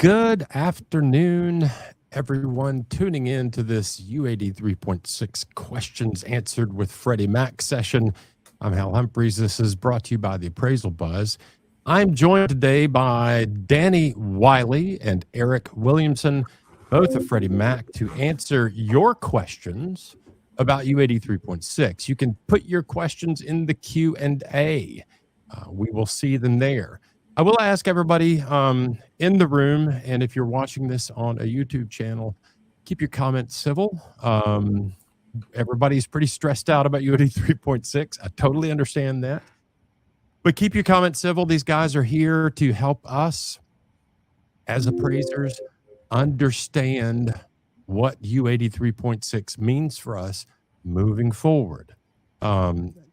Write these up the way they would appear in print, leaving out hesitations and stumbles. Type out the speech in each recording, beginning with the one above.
Good afternoon, everyone tuning in to this UAD 3.6 questions answered with Freddie Mac session. I'm Hal Humphreys. This is brought to you by the Appraisal Buzz. I'm joined today by Danny Wiley and Eric Williamson, both of Freddie Mac, to answer your questions about UAD 3.6. You can put your questions in the Q&A. We will see them there. I will ask everybody in the room, and if you're watching this on a YouTube channel, keep your comments civil. Everybody's pretty stressed out about UAD 3.6. I totally understand that. But keep your comments civil. These guys are here to help us as appraisers understand what UAD 3.6 means for us moving forward.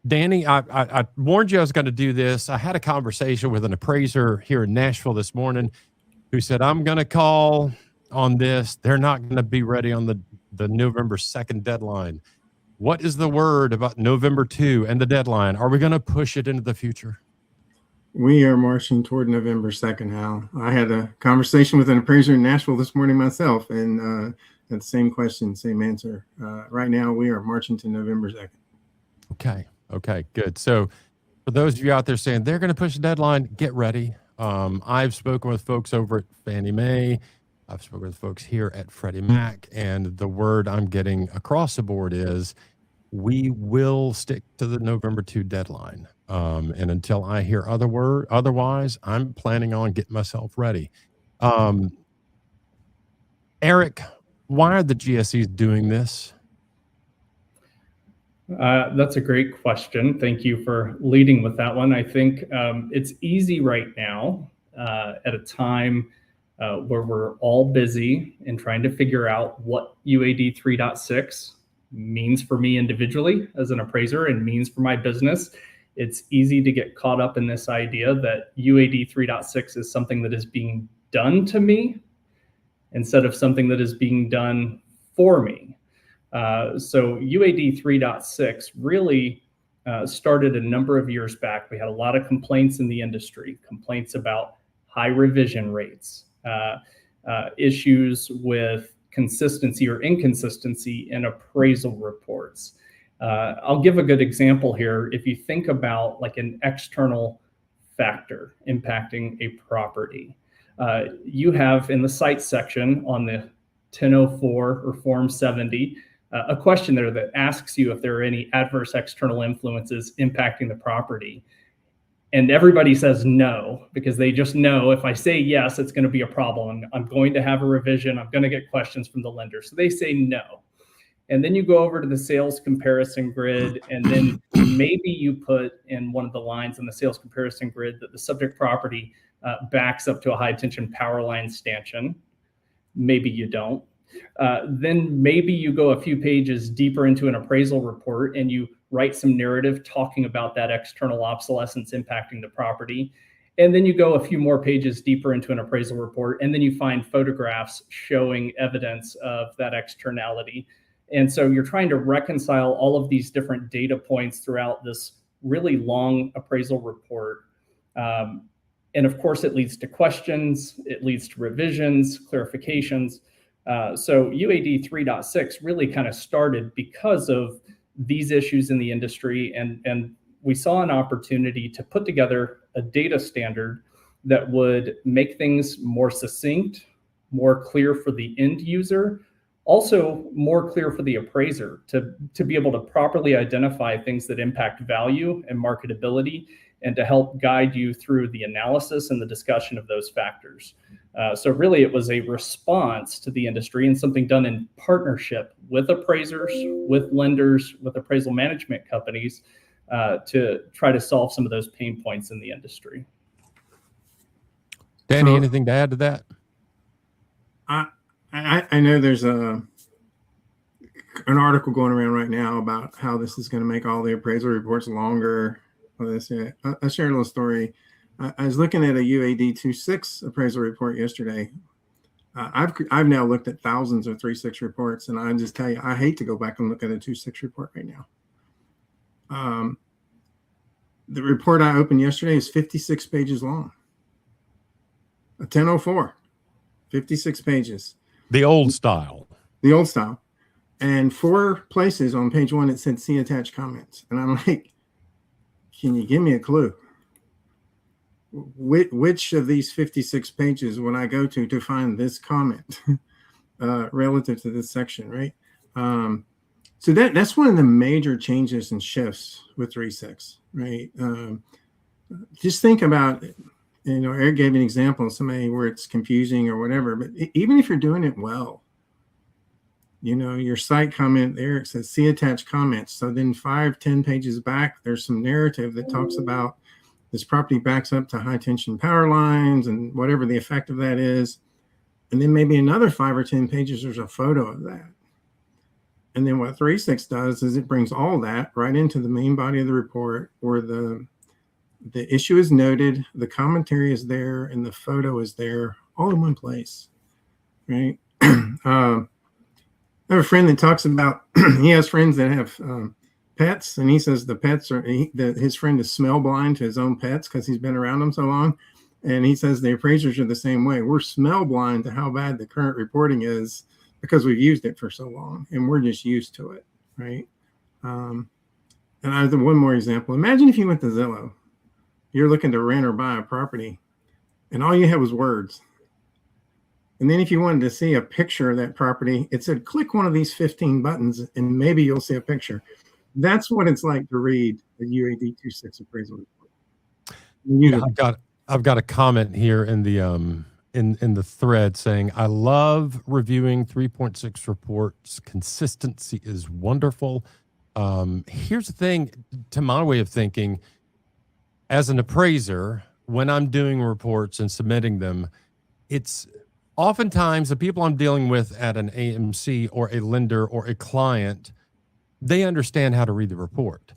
Danny, I warned you I was going to do this. I had a conversation with an appraiser here in Nashville this morning who said, I'm going to call on this. They're not going to be ready on the November 2nd deadline. What is the word about November 2 and the deadline? Are we going to push it into the future? We are marching toward November 2nd, Hal. I had a conversation with an appraiser in Nashville this morning myself, and had the same question, same answer. Right now, we are marching to November 2nd. Okay, good. So for those of you out there saying they're going to push the deadline, get ready. I've spoken with folks over at Fannie Mae. I've spoken with folks here at Freddie Mac, and the word I'm getting across the board is we will stick to the November 2 deadline. And until I hear otherwise, I'm planning on getting myself ready. Eric, why are the GSEs doing this? That's a great question. Thank you for leading with that one. I think it's easy right now at a time where we're all busy and trying to figure out what UAD 3.6 means for me individually as an appraiser and means for my business. It's easy to get caught up in this idea that UAD 3.6 is something that is being done to me instead of something that is being done for me. So UAD 3.6 really started a number of years back. We had a lot of complaints in the industry, complaints about high revision rates, issues with consistency or inconsistency in appraisal reports. I'll give a good example here. If you think about like an external factor impacting a property, you have in the site section on the 1004 or Form 70, a question there that asks you if there are any adverse external influences impacting the property. And everybody says no, because they just know if I say yes, it's going to be a problem. I'm going to have a revision. I'm going to get questions from the lender. So they say no. And then you go over to the sales comparison grid, and then maybe you put in one of the lines in the sales comparison grid that the subject property backs up to a high tension power line stanchion. Maybe you don't. Then maybe you go a few pages deeper into an appraisal report and you write some narrative talking about that external obsolescence impacting the property. And then you go a few more pages deeper into an appraisal report, and then you find photographs showing evidence of that externality. And so you're trying to reconcile all of these different data points throughout this really long appraisal report. And of course, it leads to questions, it leads to revisions, clarifications. So UAD 3.6 really kind of started because of these issues in the industry. And we saw an opportunity to put together a data standard that would make things more succinct, more clear for the end user, also more clear for the appraiser to be able to properly identify things that impact value and marketability, and to help guide you through the analysis and the discussion of those factors. So really it was a response to the industry and something done in partnership with appraisers, with lenders, with appraisal management companies to try to solve some of those pain points in the industry. Danny, anything to add to that? I know there's an article going around right now about how this is going to make all the appraisal reports longer. I'll share a little story. I was looking at a UAD 2.6 appraisal report yesterday. I've now looked at thousands of 3.6 reports, and I just tell you, I hate to go back and look at a 2.6 report right now. The report I opened yesterday is 56 pages long. A 1004. 56 pages. The old style. The old style. And 4 places on page 1 it said see attached comments. And I'm like, can you give me a clue? Which of these 56 pages would I go to find this comment relative to this section, right? So that's one of the major changes and shifts with 3.6, right? Just think about, Eric gave an example of somebody where it's confusing or whatever, but even if you're doing it well, your site comment there, it says see attached comments. So then 5-10 pages back, there's some narrative that talks about this property backs up to high tension power lines and whatever the effect of that is. And then maybe another 5 or 10 pages, there's a photo of that. And then what 3.6 does is it brings all that right into the main body of the report where the issue is noted, the commentary is there, and the photo is there all in one place, right? I have a friend that talks about, he has friends that have pets, and he says the pets are, his friend is smell blind to his own pets because he's been around them so long. And he says the appraisers are the same way. We're smell blind to how bad the current reporting is because we've used it for so long and we're just used to it, right? And I have one more example. Imagine if you went to Zillow, you're looking to rent or buy a property, and all you had was words. And then if you wanted to see a picture of that property, it said, click one of these 15 buttons and maybe you'll see a picture. That's what it's like to read the UAD 2.6 appraisal report. I've got a comment here in the in the thread saying, I love reviewing 3.6 reports. Consistency is wonderful. Here's the thing, to my way of thinking, as an appraiser, when I'm doing reports and submitting them, it's oftentimes the people I'm dealing with at an AMC or a lender or a client, they understand how to read the report.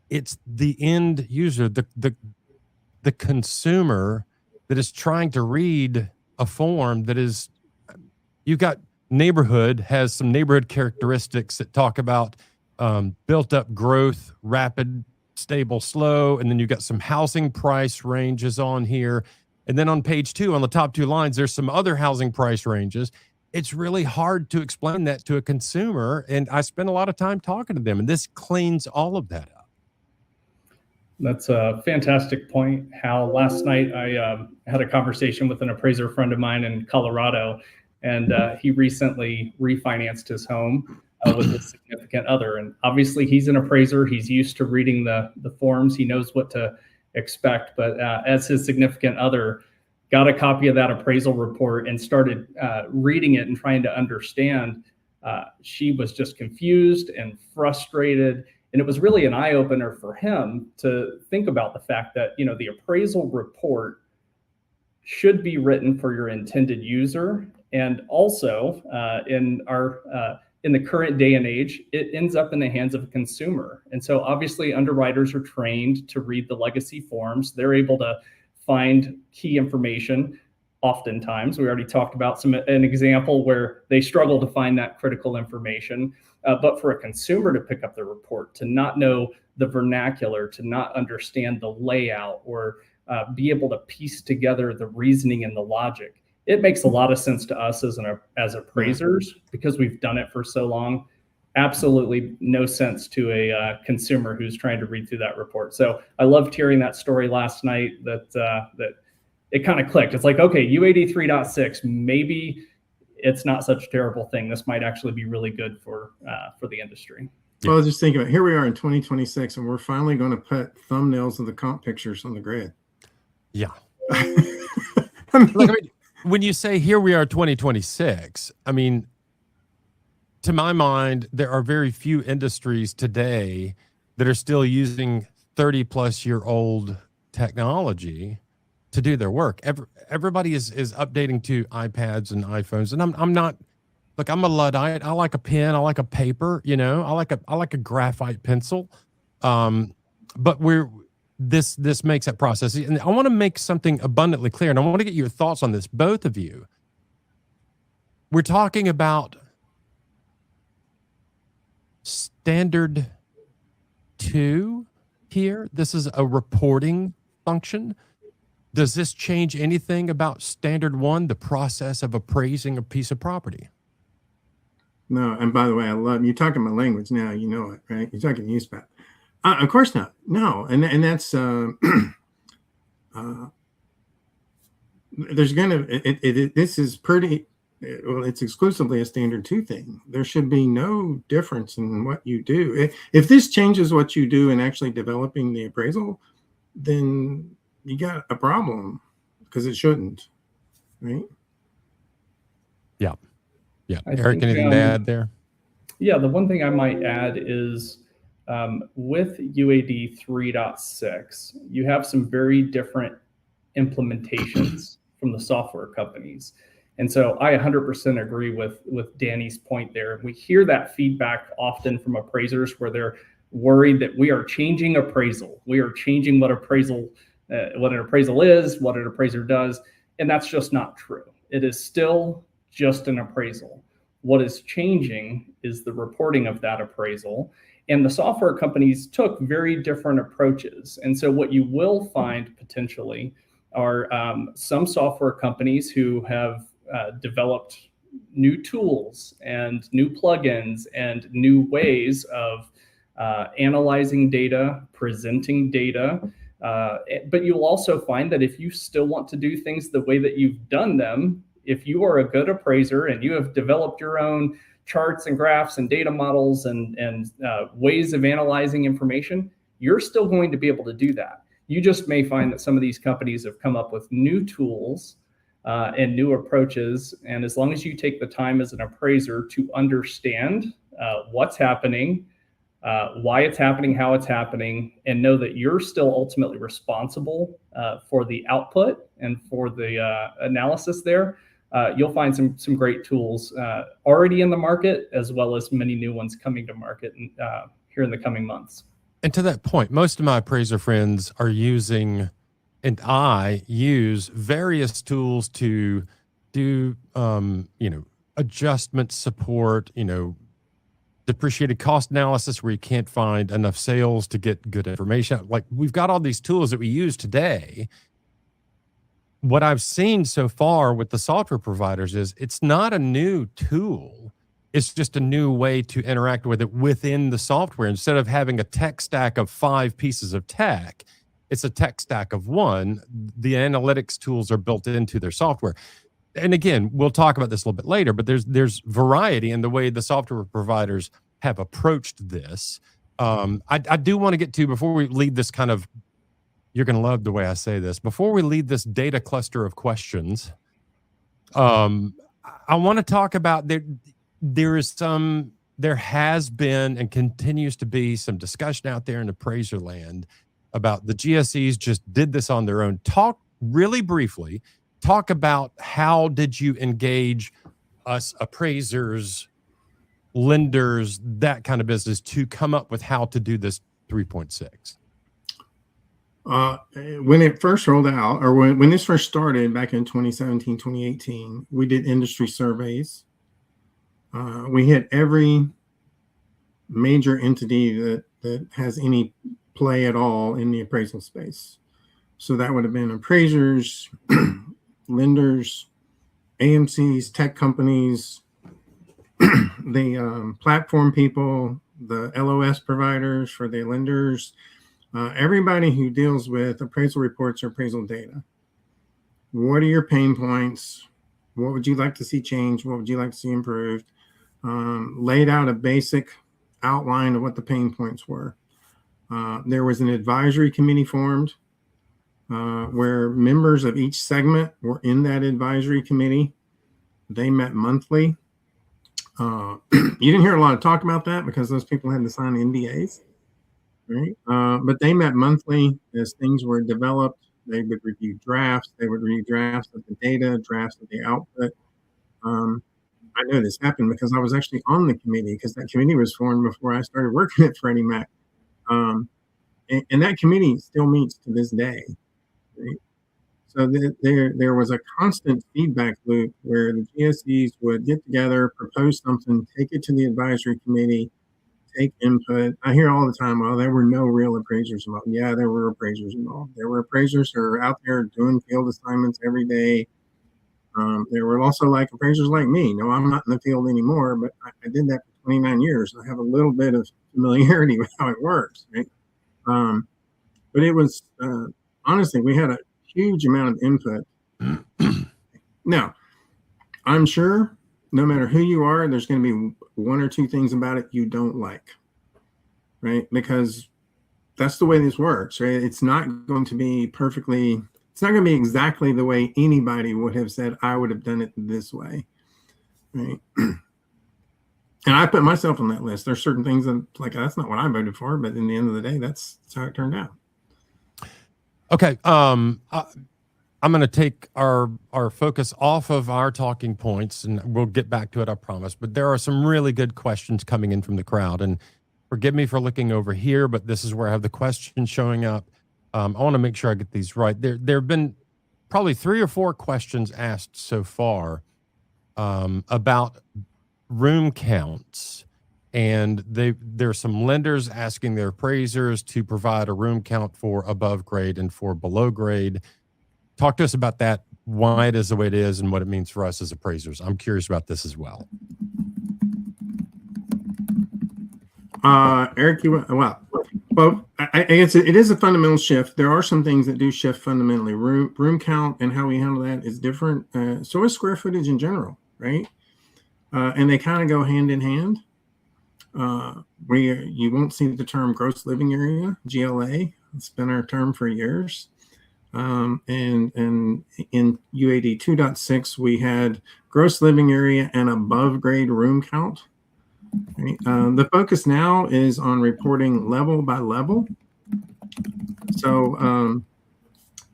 It's the end user, the consumer that is trying to read a form that is, you've got neighborhood, has some neighborhood characteristics that talk about built up growth, rapid, stable, slow. And then you've got some housing price ranges on here. And then on page 2, on the top 2 lines, there's some other housing price ranges. It's really hard to explain that to a consumer. And I spend a lot of time talking to them, and this cleans all of that up. That's a fantastic point, Hal. Last night, I had a conversation with an appraiser friend of mine in Colorado, and he recently refinanced his home with his significant other. And obviously, he's an appraiser. He's used to reading the forms. He knows what to expect. But as his significant other got a copy of that appraisal report and started reading it and trying to understand, she was just confused and frustrated. And it was really an eye-opener for him to think about the fact that, the appraisal report should be written for your intended user. And also in the current day and age, it ends up in the hands of a consumer. And so obviously underwriters are trained to read the legacy forms. They're able to find key information. Oftentimes, we already talked about an example where they struggle to find that critical information. But for a consumer to pick up the report, to not know the vernacular, to not understand the layout, or be able to piece together the reasoning and the logic, it makes a lot of sense to us as appraisers because we've done it for so long. Absolutely no sense to a consumer who's trying to read through that report. So I loved hearing that story last night. That it kind of clicked. It's like, okay, UAD 3.6, maybe it's not such a terrible thing. This might actually be really good for the industry. Well, I was just thinking about, here we are in 2026, and we're finally going to put thumbnails of the comp pictures on the grid. Yeah. Look, when you say here we are 2026, to my mind, there are very few industries today that are still using 30-plus-year-old technology to do their work. Everybody is updating to iPads and iPhones, and I'm not. Look, I'm a Luddite. I like a pen. I like a paper. I like a graphite pencil. But this makes that process. And I want to make something abundantly clear, and I want to get your thoughts on this, both of you. We're talking about standard 2 here. This is a reporting function. Does this change anything about standard one, the process of appraising a piece of property? No, and by the way, I love you talking my language now. You know it, right? You're talking USPAT. Of course not. No, and that's there's gonna this is pretty well. It's exclusively a standard two thing. There should be no difference in what you do. If this changes what you do in actually developing the appraisal, then you got a problem because it shouldn't, right? Yeah. Yeah. I Eric, think, anything to add there? Yeah, the one thing I might add is with UAD 3.6, you have some very different implementations from the software companies. And so I 100% agree with Danny's point there. We hear that feedback often from appraisers where they're worried that we are changing appraisal. We are changing what an appraisal is, what an appraiser does. And that's just not true. It is still just an appraisal. What is changing is the reporting of that appraisal. And the software companies took very different approaches. And so what you will find potentially are some software companies who have developed new tools and new plugins and new ways of analyzing data, presenting data. But you'll also find that if you still want to do things the way that you've done them, if you are a good appraiser and you have developed your own charts and graphs and data models and ways of analyzing information, you're still going to be able to do that. You just may find that some of these companies have come up with new tools and new approaches. And as long as you take the time as an appraiser to understand what's happening, why it's happening, how it's happening, and know that you're still ultimately responsible for the output and for the analysis there, you'll find some great tools already in the market, as well as many new ones coming to market here in the coming months. And to that point, most of my appraiser friends are using, and I use various tools to do, adjustment support, depreciated cost analysis where you can't find enough sales to get good information. Like, we've got all these tools that we use today. What I've seen so far with the software providers is it's not a new tool. It's just a new way to interact with it within the software. Instead of having a tech stack of 5 pieces of tech, it's a tech stack of 1. The analytics tools are built into their software. And again, we'll talk about this a little bit later, but there's variety in the way the software providers have approached this. I do want to get to, before we lead this kind of, you're going to love the way I say this, before we lead this data cluster of questions, I want to talk about there has been and continues to be some discussion out there in appraiser land about the GSEs just did this on their own. Talk really briefly. Talk about how did you engage us appraisers, lenders, that kind of business to come up with how to do this 3.6? When it first rolled out, or when this first started back in 2017, 2018, we did industry surveys. We hit every major entity that has any play at all in the appraisal space. So that would have been appraisers, lenders, AMCs, tech companies, the platform people, the LOS providers for the lenders, everybody who deals with appraisal reports or appraisal data. What are your pain points? What would you like to see change? What would you like to see improved? Laid out a basic outline of what the pain points were. There was an advisory committee formed where members of each segment were in that advisory committee. They met monthly. You didn't hear a lot of talk about that because those people had to sign NDAs, right? But they met monthly as things were developed. They would review drafts. They would review drafts of the data, drafts of the output. I know this happened because I was actually on the committee, because that committee was formed before I started working at Freddie Mac. And that committee still meets to this day. Right? So there was a constant feedback loop where the GSEs would get together, propose something, take it to the advisory committee, take input. I hear all the time, well, there were no real appraisers involved. Yeah, there were appraisers involved. There were appraisers who are out there doing field assignments every day. There were also like appraisers like me. No, I'm not in the field anymore, but I did that for 29 years. I have a little bit of familiarity with how it works, right? But it was, honestly, we had a huge amount of input. Now, I'm sure no matter who you are, there's going to be one or two things about it you don't like, right? Because that's the way this works, right? It's not going to be perfectly, it's not going to be exactly the way anybody would have said, I would have done it this way, right? And I put myself on that list. There's certain things that, like, that's not what I voted for, but in the end of the day, that's how it turned out. Okay. I'm going to take our focus off of our talking points, and we'll get back to it, I promise. But there are some really good questions coming in from the crowd, and forgive me for looking over here, but this is where I have the questions showing up. I want to make sure I get these right. There have been probably 3 or 4 questions asked so far about room counts, and there's some lenders asking their appraisers to provide a room count for above grade and for below grade. Talk to us about that, why it is the way it is, and what it means for us as appraisers. I'm curious about this as well. Eric, I guess it is a fundamental shift. There are some things that do shift fundamentally. Room count and how we handle that is different. So is square footage in general, right? And they kind of go hand in hand. You won't see the term gross living area, GLA. It's been our term for years. And in UAD 2.6, we had gross living area and above grade room count. Right? The focus now is on reporting level by level. So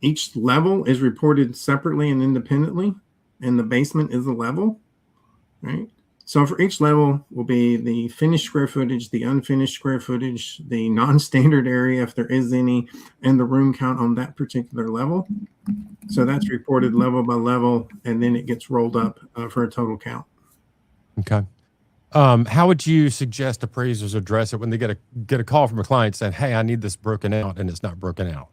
each level is reported separately and independently, and the basement is a level, right? So for each level will be the finished square footage, the unfinished square footage, the non-standard area, if there is any, and the room count on that particular level. So that's reported level by level, and then it gets rolled up for a total count. Okay. How would you suggest appraisers address it when they get a call from a client saying, hey, I need this broken out, and it's not broken out?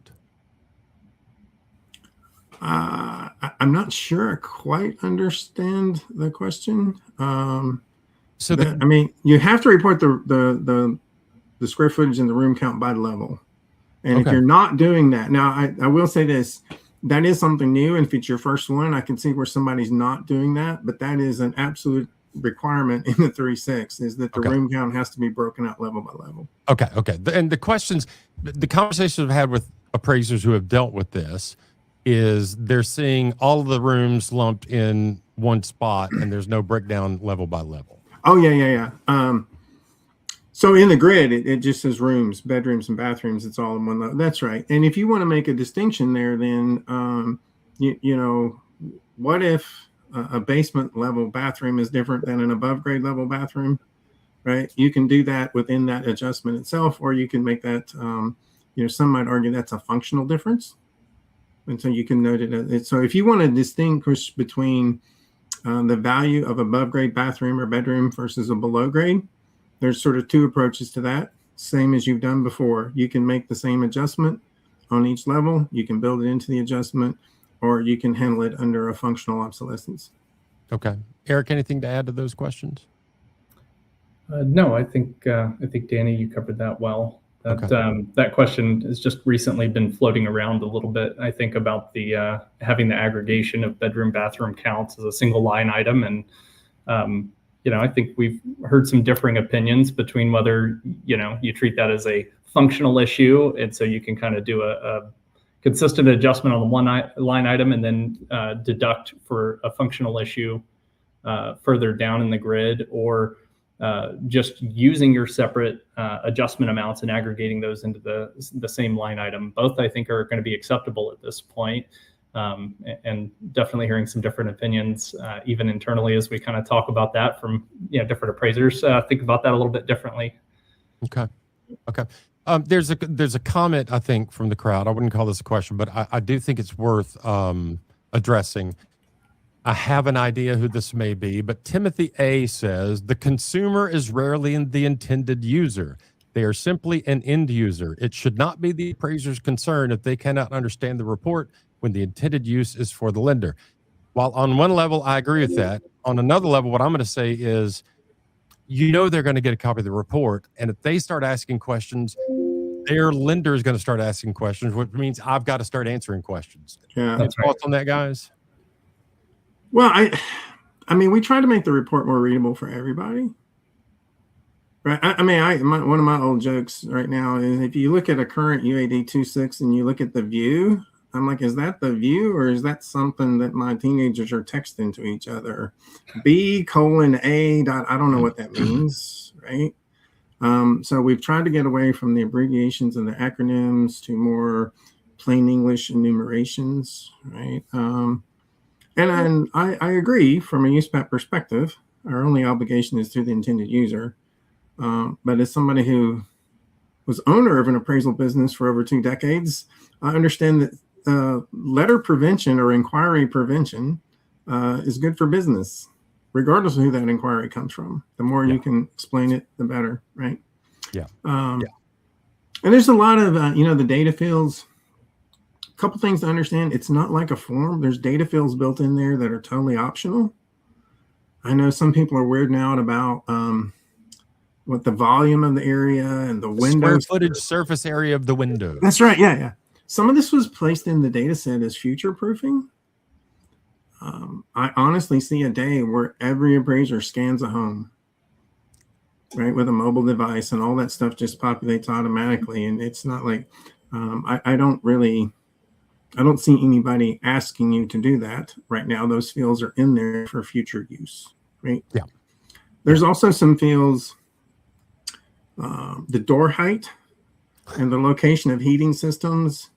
I'm not sure I quite understand the question. So I mean, you have to report the square footage and the room count by level. And if you're not doing that, now I will say this, that is something new. And if it's your first one, I can see where somebody's not doing that, but that is an absolute requirement in the 3.6 is that the room count has to be broken out level by level. Okay. And the questions, the conversations I've had with appraisers who have dealt with this is they're seeing all of the rooms lumped in one spot and there's no breakdown level by level. Oh, yeah. So in the grid, it just says rooms, bedrooms, and bathrooms. It's all in one level. That's right. And if you want to make a distinction there, then, you know, what if a basement level bathroom is different than an above grade level bathroom, right? You can do that within that adjustment itself, or you can make that, you know, some might argue that's a functional difference. And so you can note it. So if you want to distinguish between the value of above grade bathroom or bedroom versus a below grade, there's sort of 2 approaches to that. Same as you've done before. You can make the same adjustment on each level. You can build it into the adjustment, or you can handle it under a functional obsolescence. Okay. Eric, anything to add to those questions? No, I think Danny, you covered that well. That question has just recently been floating around a little bit. I think about the having the aggregation of bedroom bathroom counts as a single line item, and you know, I think we've heard some differing opinions between whether, you know, you treat that as a functional issue, and so you can kind of do a consistent adjustment on the one line item and then deduct for a functional issue further down in the grid, or just using your separate adjustment amounts and aggregating those into the same line item. Both, I think, are going to be acceptable at this point. And definitely hearing some different opinions, even internally, as we kind of talk about that from, you know, different appraisers think about that a little bit differently. Okay. There's a comment, I think, from the crowd. I wouldn't call this a question, but I do think it's worth addressing. I have an idea who this may be, but Timothy A says the consumer is rarely the intended user. They are simply an end user. It should not be the appraiser's concern if they cannot understand the report when the intended use is for the lender. While on one level, I agree with that. On another level, what I'm going to say is, they're going to get a copy of the report. And if they start asking questions, their lender is going to start asking questions, which means I've got to start answering questions. Yeah. Any thoughts on that, guys? Well, I mean, we try to make the report more readable for everybody. Right. One of my old jokes right now is if you look at a current UAD 2.6 and you look at the view, I'm like, is that the view or is that something that my teenagers are texting to each other? B:A. I don't know what that means, right? So we've tried to get away from the abbreviations and the acronyms to more plain English enumerations, right? And I agree from a USPAP perspective, our only obligation is to the intended user. But as somebody who was owner of an appraisal business for over 2 decades, I understand that letter prevention or inquiry prevention is good for business, regardless of who that inquiry comes from. The more you can explain it, the better, right? Yeah. And there's a lot of, the data fields. A couple things to understand. It's not like a form. There's data fields built in there that are totally optional. I know some people are weirding out about what the volume of the area and the window square footage surface area of the window. That's right. Yeah. Some of this was placed in the data set as future proofing. I honestly see a day where every appraiser scans a home, right, with a mobile device, and all that stuff just populates automatically. And it's not like I don't see anybody asking you to do that right now. Those fields are in there for future use, right? Yeah. There's also some fields, the door height and the location of heating systems.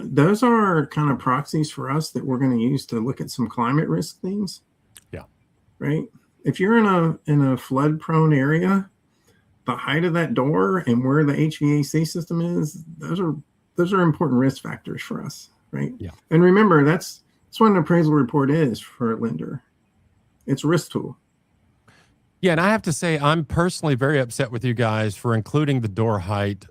Those are kind of proxies for us that we're going to use to look at some climate risk things. Yeah. Right. If you're in a flood prone area, the height of that door and where the HVAC system is, those are important risk factors for us. Right. Yeah. And remember, that's what an appraisal report is for a lender. It's a risk tool. Yeah. And I have to say, I'm personally very upset with you guys for including the door height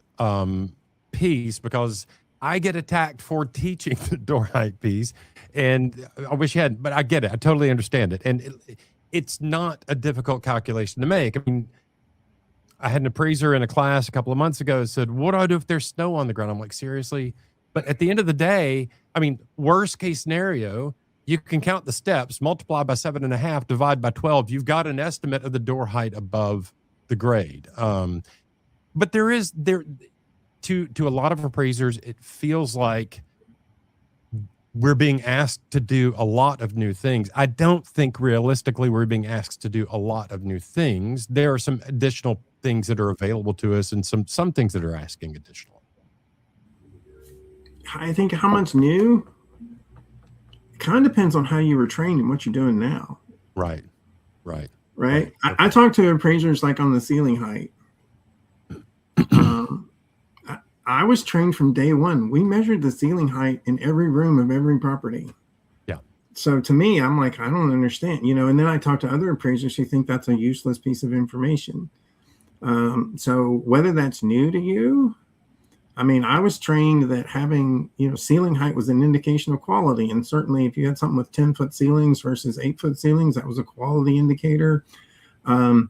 piece, because I get attacked for teaching the door height piece, and I wish you hadn't, but I get it. I totally understand it. And it's not a difficult calculation to make. I mean, I had an appraiser in a class a couple of months ago said, what do I do if there's snow on the ground? I'm like, seriously? But at the end of the day, I mean, worst case scenario, you can count the steps, multiply by 7.5, divide by 12. You've got an estimate of the door height above the grade. But to a lot of appraisers, it feels like we're being asked to do a lot of new things. I don't think realistically we're being asked to do a lot of new things. There are some additional things that are available to us and some things that are asking additional. I think how much new kind of depends on how you were trained and what you're doing now. Right. I talk to appraisers like on the ceiling height. I was trained from day one. We measured the ceiling height in every room of every property. Yeah. So to me, I'm like, I don't understand, and then I talk to other appraisers who think that's a useless piece of information. So whether that's new to you, I mean, I was trained that having, ceiling height was an indication of quality. And certainly if you had something with 10-foot ceilings versus 8-foot ceilings, that was a quality indicator. So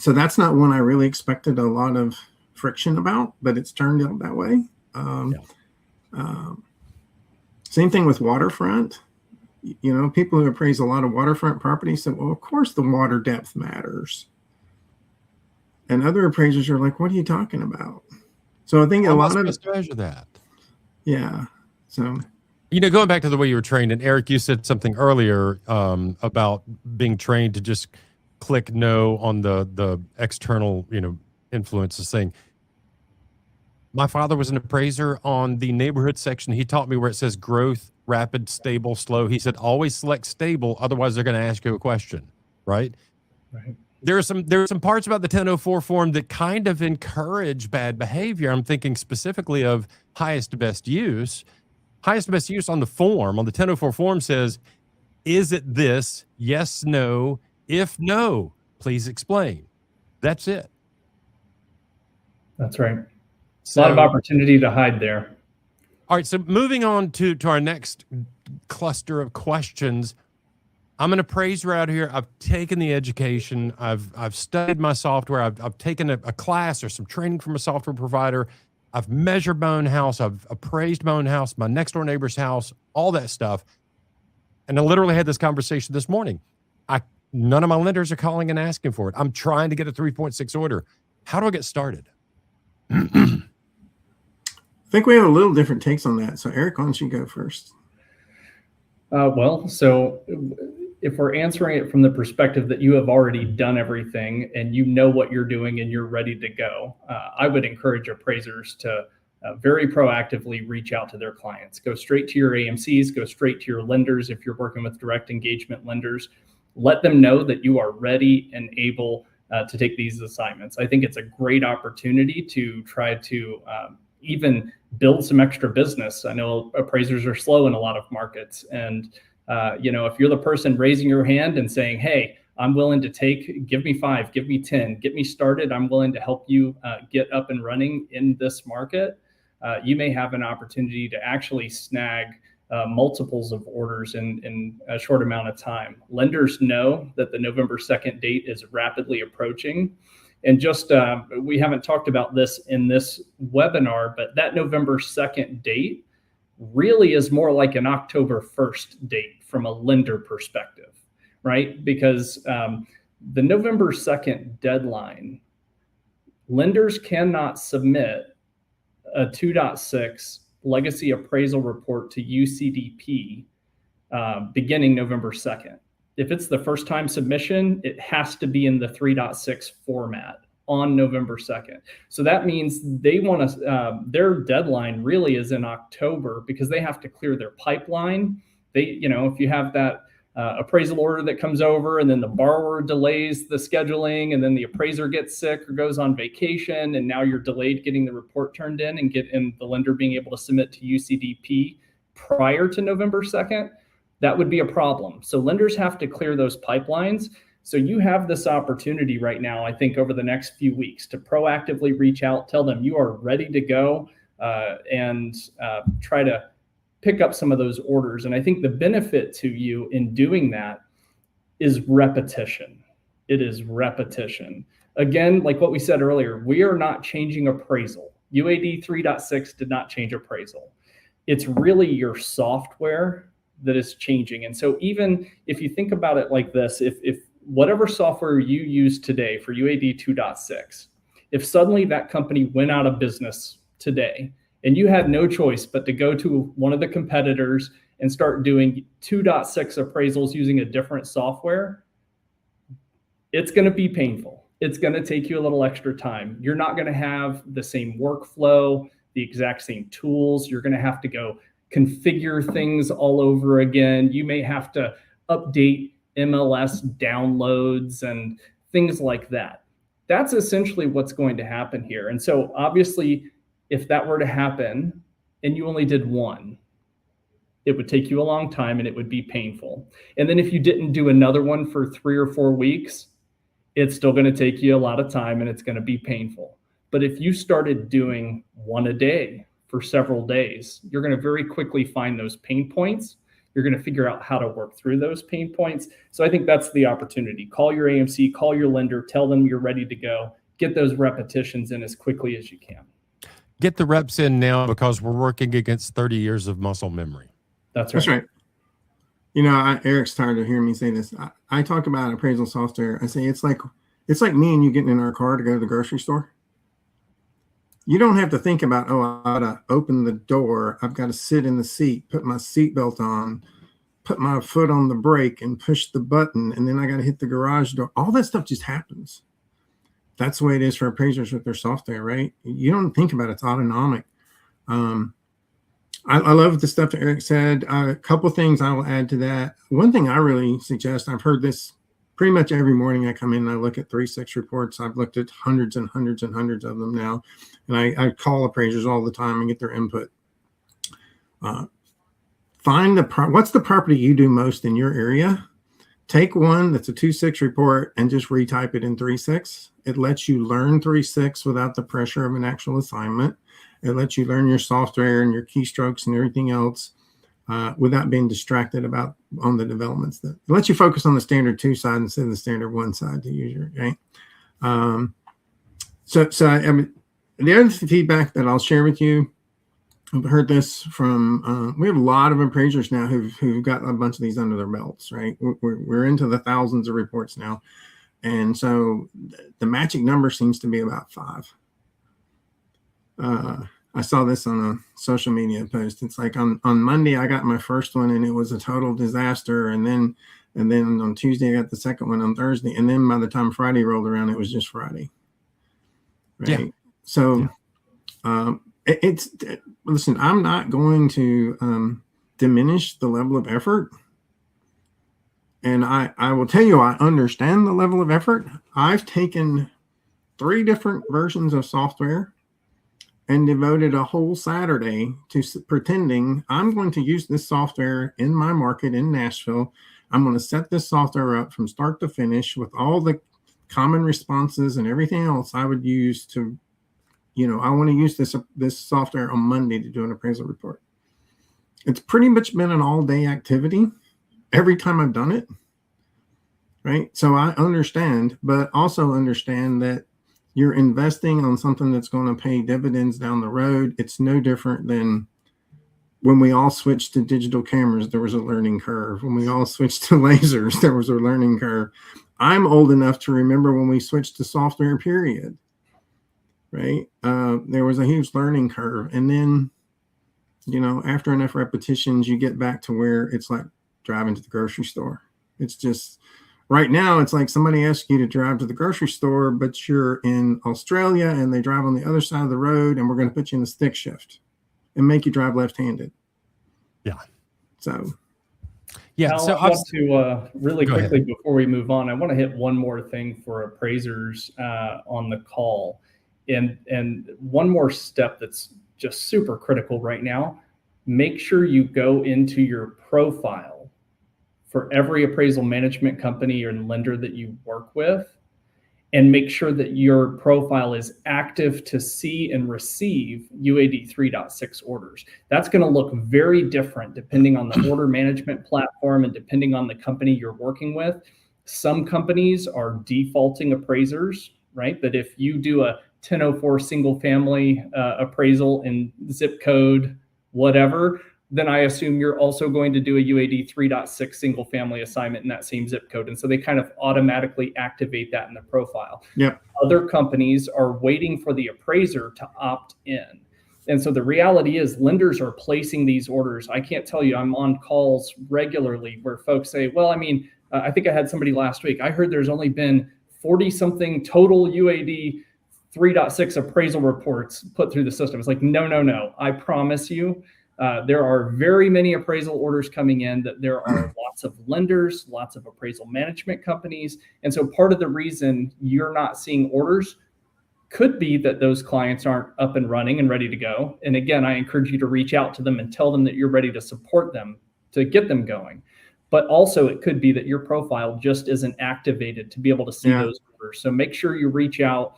that's not one I really expected a lot of friction about, but it's turned out that way. Same thing with waterfront. People who appraise a lot of waterfront properties said, well, of course the water depth matters. And other appraisers are like, what are you talking about? So I think a lot of to measure that. Yeah. So going back to the way you were trained, and Eric, you said something earlier about being trained to just click no on the external, influences thing. My father was an appraiser on the neighborhood section. He taught me where it says growth, rapid, stable, slow. He said, always select stable. Otherwise they're going to ask you a question. Right. There are some parts about the 1004 form that kind of encourage bad behavior. I'm thinking specifically of highest to best use. Highest to best use on the form, on the 1004 form says, Is it this? Yes, no. If no, please explain. That's it. That's right. So, A lot of opportunity to hide there. All right. So moving on to our next cluster of questions. I'm an appraiser out here. I've taken the education. I've studied my software. I've taken a class or some training from a software provider. I've measured my own house. I've appraised my own house, my next door neighbor's house, all that stuff. And I literally had this conversation this morning. None of my lenders are calling and asking for it. I'm trying to get a 3.6 order. How do I get started? I think we have a little different takes on that. So Eric, why don't you go first? So if we're answering it from the perspective that you have already done everything and you know what you're doing and you're ready to go, I would encourage appraisers to very proactively reach out to their clients. Go straight to your AMCs, go straight to your lenders if you're working with direct engagement lenders. Let them know that you are ready and able to take these assignments. I think it's a great opportunity to try to even build some extra business. I know appraisers are slow in a lot of markets. And, if you're the person raising your hand and saying, hey, I'm willing to give me 5, give me 10, get me started. I'm willing to help you get up and running in this market. You may have an opportunity to actually snag multiples of orders in a short amount of time. Lenders know that the November 2nd date is rapidly approaching. And just, we haven't talked about this in this webinar, but that November 2nd date really is more like an October 1st date from a lender perspective, right? Because the November 2nd deadline, lenders cannot submit a 2.6 legacy appraisal report to UCDP beginning November 2nd. If it's the first time submission, it has to be in the 3.6 format on November 2nd. So that means they want to, their deadline really is in October because they have to clear their pipeline. If you have that appraisal order that comes over and then the borrower delays the scheduling and then the appraiser gets sick or goes on vacation and now you're delayed getting the report turned in and the lender being able to submit to UCDP prior to November 2nd, that would be a problem. So lenders have to clear those pipelines. So you have this opportunity right now, I think, over the next few weeks to proactively reach out, tell them you are ready to go and try to pick up some of those orders. And I think the benefit to you in doing that is repetition. It is repetition. Again, like what we said earlier, we are not changing appraisal. UAD 3.6 did not change appraisal. It's really your software that is changing. And so even if you think about it like this, if whatever software you use today for UAD 2.6, if suddenly that company went out of business today and you had no choice but to go to one of the competitors and start doing 2.6 appraisals using a different software, it's going to be painful. It's going to take you a little extra time. You're not going to have the same workflow, the exact same tools. You're going to have to go configure things all over again. You may have to update MLS downloads and things like that. That's essentially what's going to happen here. And so obviously, if that were to happen and you only did one, it would take you a long time and it would be painful. And then if you didn't do another one for 3 or 4 weeks, it's still going to take you a lot of time and it's going to be painful. But if you started doing one a day for several days, you're going to very quickly find those pain points. You're going to figure out how to work through those pain points. So I think that's the opportunity. Call your AMC, call your lender, tell them you're ready to go. Get those repetitions in as quickly as you can. Get the reps in now because we're working against 30 years of muscle memory. That's right. That's right. Eric's tired of hearing me say this. I talk about appraisal software. I say it's like me and you getting in our car to go to the grocery store. You don't have to think about, I got to open the door. I've got to sit in the seat, put my seatbelt on, put my foot on the brake and push the button. And then I got to hit the garage door. All that stuff just happens. That's the way it is for appraisers with their software, right? You don't think about it. It's autonomic. I love the stuff that Eric said. A couple things I will add to that. One thing I really suggest, I've heard this pretty much every morning I come in and I look at 3.6 reports. I've looked at hundreds and hundreds and hundreds of them now. And I call appraisers all the time and get their input. find what's the property you do most in your area. Take one that's a 2.6 report and just retype it in 3.6. It lets you learn 3.6 without the pressure of an actual assignment. It lets you learn your software and your keystrokes and everything else without being distracted on the developments. It lets you focus on the standard 2 side instead of the standard 1 side to use your, right? I mean, the other feedback that I'll share with you, I've heard this from, we have a lot of appraisers now who've got a bunch of these under their belts, right? We're into the thousands of reports now. And so the magic number seems to be about 5. I saw this on a social media post. It's like on Monday, I got my first one and it was a total disaster. And then on Tuesday, I got the second one on Thursday. And then by the time Friday rolled around, it was just Friday. Right. Yeah. So, listen, I'm not going to diminish the level of effort. And I will tell you, I understand the level of effort. I've taken 3 different versions of software and devoted a whole Saturday to pretending I'm going to use this software in my market in Nashville. I'm going to set this software up from start to finish with all the common responses and everything else I would use to, I want to use this software on Monday to do an appraisal report. It's pretty much been an all-day activity every time I've done it, right? So I understand, but also understand that you're investing on something that's going to pay dividends down the road. It's no different than when we all switched to digital cameras, there was a learning curve. When we all switched to lasers, there was a learning curve. I'm old enough to remember when we switched to software, period. Right? There was a huge learning curve. And then, after enough repetitions, you get back to where it's like driving to the grocery store. It's just, right now, it's like somebody asks you to drive to the grocery store, but you're in Australia and they drive on the other side of the road and we're going to put you in a stick shift and make you drive left-handed. Yeah. So. Yeah. Hal, so I want to really quickly ahead. before we move on, I want to hit one more thing for appraisers on the call. And one more step that's just super critical right now. Make sure you go into your profile for every appraisal management company or lender that you work with, and make sure that your profile is active to see and receive UAD 3.6 orders. That's going to look very different depending on the order management platform and depending on the company you're working with. Some companies are defaulting appraisers, right? That if you do a 1004 single family appraisal in zip code, whatever, then I assume you're also going to do a UAD 3.6 single family assignment in that same zip code. And so they kind of automatically activate that in the profile. Yep. Other companies are waiting for the appraiser to opt in. And so the reality is lenders are placing these orders. I can't tell you, I'm on calls regularly where folks say, well, I mean, I think I had somebody last week. I heard there's only been 40 something total UAD 3.6 appraisal reports put through the system. It's like, no. I promise you, there are very many appraisal orders coming in, that there are lots of lenders, lots of appraisal management companies. And so part of the reason you're not seeing orders could be that those clients aren't up and running and ready to go. And again, I encourage you to reach out to them and tell them that you're ready to support them to get them going. But also it could be that your profile just isn't activated to be able to see those orders. So make sure you reach out.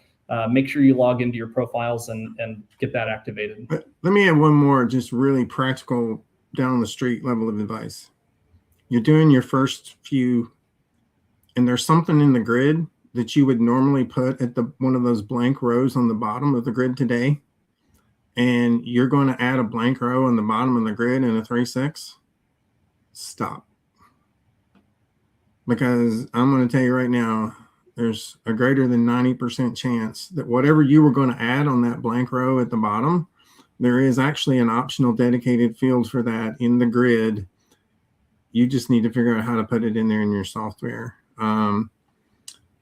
Make sure you log into your profiles and get that activated. Let me add one more just really practical down the street level of advice. You're doing your first few and there's something in the grid that you would normally put at one of those blank rows on the bottom of the grid today. And you're going to add a blank row on the bottom of the grid in a 3.6. Stop. Because I'm going to tell you right now, there's a greater than 90% chance that whatever you were going to add on that blank row at the bottom, there is actually an optional dedicated field for that in the grid. You just need to figure out how to put it in there in your software. The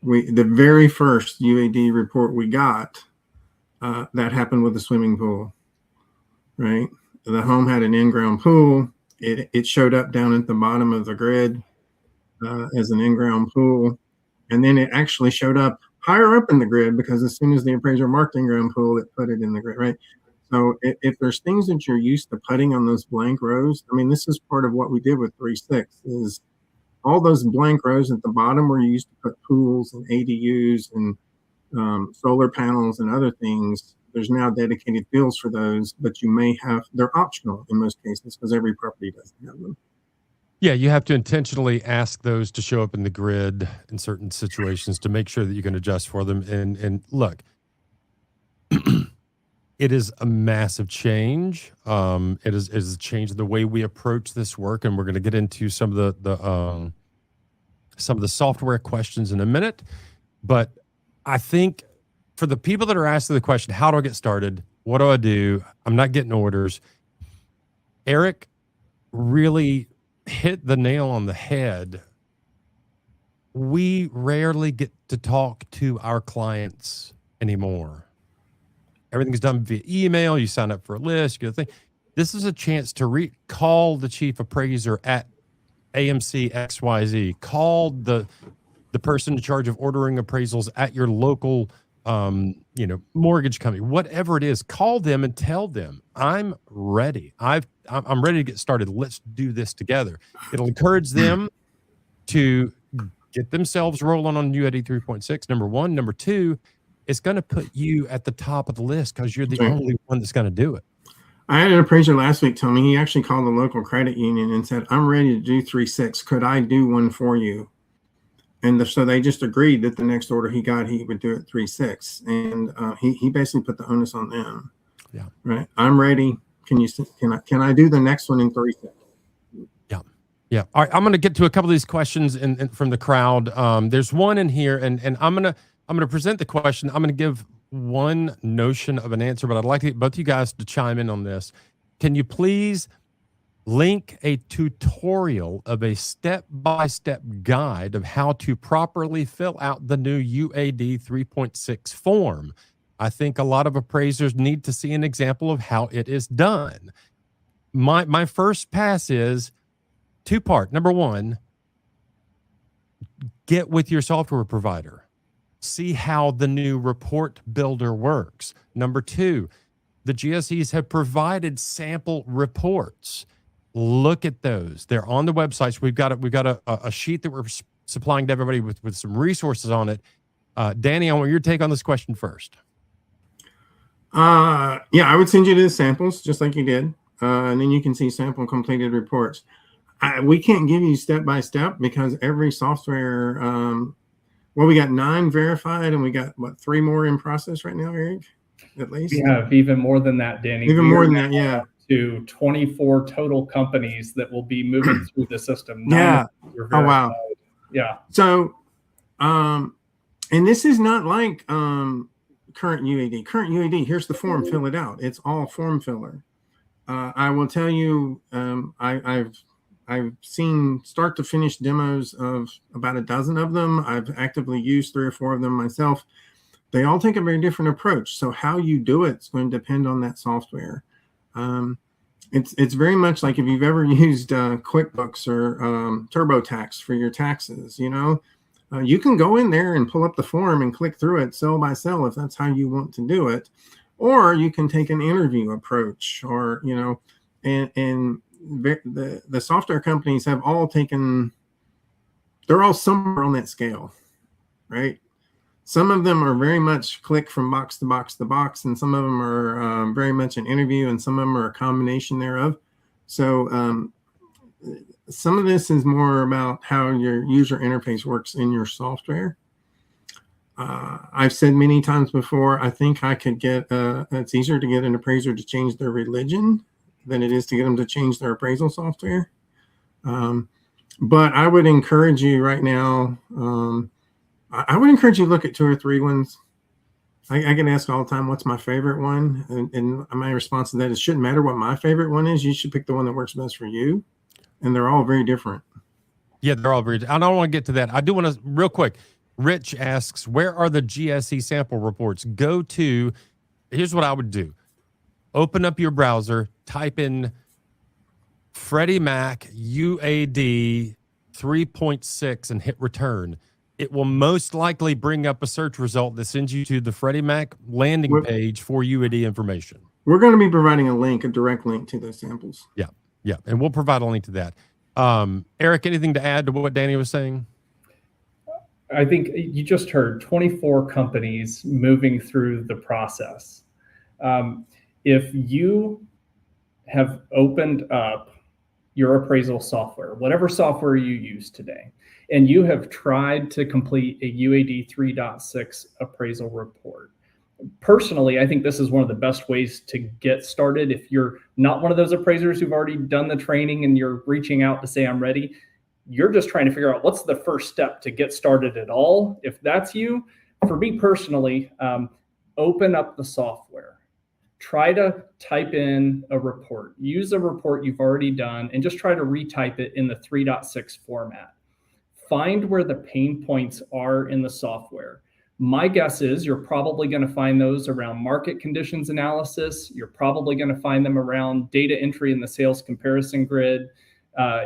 very first UAD report we got, that happened with the swimming pool, right? The home had an in-ground pool. It showed up down at the bottom of the grid as an in-ground pool. And then it actually showed up higher up in the grid because as soon as the appraiser marked in-ground pool, it put it in the grid, right? So if there's things that you're used to putting on those blank rows, I mean, this is part of what we did with 3.6 is all those blank rows at the bottom where you used to put pools and ADUs and solar panels and other things. There's now dedicated fields for those, but they're optional in most cases because every property doesn't have them. Yeah, you have to intentionally ask those to show up in the grid in certain situations to make sure that you can adjust for them. And look, it is a massive change. It is a change in the way we approach this work, and we're going to get into some of the software questions in a minute. But I think for the people that are asking the question, how do I get started? What do I do? I'm not getting orders. Eric really hit the nail on the head. We rarely get to talk to our clients anymore. Everything's done via email. You sign up for a list, you get a thing. This is a chance to call the chief appraiser at AMC XYZ. Call the person in charge of ordering appraisals at your local mortgage company, whatever it is. Call them and tell them, I'm ready. I'm ready to get started. Let's do this together. It'll encourage them to get themselves rolling on UAD 3.6, number one. Number two, it's going to put you at the top of the list because you're the only one that's going to do it. I had an appraiser last week tell me he actually called the local credit union and said, I'm ready to do 3.6. Could I do one for you? And so they just agreed that the next order he got, he would do it 3.6. And he basically put the onus on them. Yeah. Right. I'm ready. Can I do the next one in 3.6? Yeah. All right. I'm going to get to a couple of these questions from the crowd. There's one in here, and I'm going to present the question. I'm going to give one notion of an answer, but I'd like both you guys to chime in on this. Can you please link a tutorial of a step-by-step guide of how to properly fill out the new UAD 3.6 form? I think a lot of appraisers need to see an example of how it is done. My first pass is two-part. Number one, get with your software provider. See how the new report builder works. Number two, the GSEs have provided sample reports. Look at those. They're on the websites. We've got a sheet that we're supplying to everybody with some resources on it. Danny, I want your take on this question first. Yeah, I would send you the samples just like you did. And then you can see sample completed reports. We can't give you step-by-step because every software, we got 9 verified and we got 3 more in process right now, Eric, at least? We have even more than that, Danny. Even more than that, yeah. To 24 total companies that will be moving through the system. Yeah. Oh, wow. Yeah. So, and this is not like current UAD. Current UAD, here's the form, fill it out. It's all form filler. I will tell you, I've seen start to finish demos of about a dozen of them. I've actively used 3 or 4 of them myself. They all take a very different approach. So how you do it is going to depend on that software. It's very much like if you've ever used QuickBooks or TurboTax for your taxes, you can go in there and pull up the form and click through it cell by cell if that's how you want to do it. Or you can take an interview approach or, and the software companies have all they're all somewhere on that scale, right? Some of them are very much click from box to box to box, and some of them are very much an interview, and some of them are a combination thereof. So some of this is more about how your user interface works in your software. I've said many times before, I think I could it's easier to get an appraiser to change their religion than it is to get them to change their appraisal software. But I would encourage you right now, I would encourage you to look at 2 or 3 ones. I get asked all the time, what's my favorite one? And my response to that is, it shouldn't matter what my favorite one is. You should pick the one that works best for you. And they're all very different. Yeah, they're all very, I don't want to get to that. I do want to, real quick, Rich asks, where are the GSE sample reports? Here's what I would do. Open up your browser, type in Freddie Mac UAD 3.6 and hit return. It will most likely bring up a search result that sends you to the Freddie Mac landing page for UAD information. We're going to be providing a direct link to those samples. Yeah, and we'll provide a link to that. Eric, anything to add to what Danny was saying? I think you just heard 24 companies moving through the process. If you have opened up your appraisal software, whatever software you use today, and you have tried to complete a UAD 3.6 appraisal report, personally, I think this is one of the best ways to get started. If you're not one of those appraisers who've already done the training and you're reaching out to say, I'm ready, you're just trying to figure out what's the first step to get started at all. If that's you, for me personally, open up the software. Try to type in a report. Use a report you've already done and just try to retype it in the 3.6 format. Find where the pain points are in the software. My guess is you're probably going to find those around market conditions analysis. You're probably going to find them around data entry in the sales comparison grid.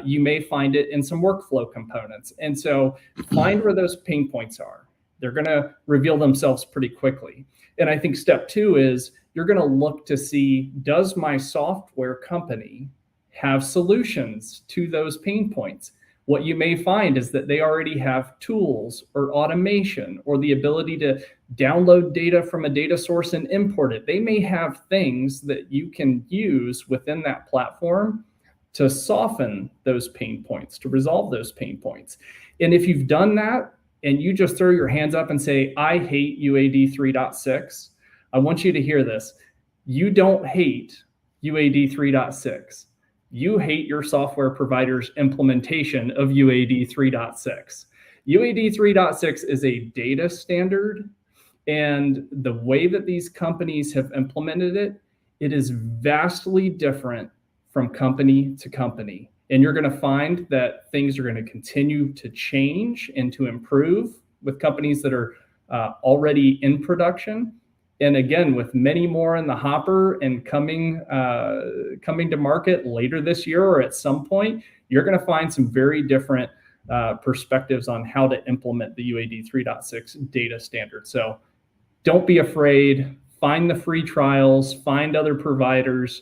You may find it in some workflow components. And so find where those pain points are. They're going to reveal themselves pretty quickly. And I think step 2 is you're going to look to see, does my software company have solutions to those pain points? What you may find is that they already have tools or automation or the ability to download data from a data source and import it. They may have things that you can use within that platform to soften those pain points, to resolve those pain points. And if you've done that and you just throw your hands up and say, I hate UAD 3.6, I want you to hear this. You don't hate UAD 3.6. You hate your software provider's implementation of UAD 3.6. UAD 3.6 is a data standard, and the way that these companies have implemented it, it is vastly different from company to company. And you're going to find that things are going to continue to change and to improve with companies that are already in production. And again, with many more in the hopper and coming to market later this year or at some point, you're going to find some very different perspectives on how to implement the UAD 3.6 data standard. So don't be afraid. Find the free trials. Find other providers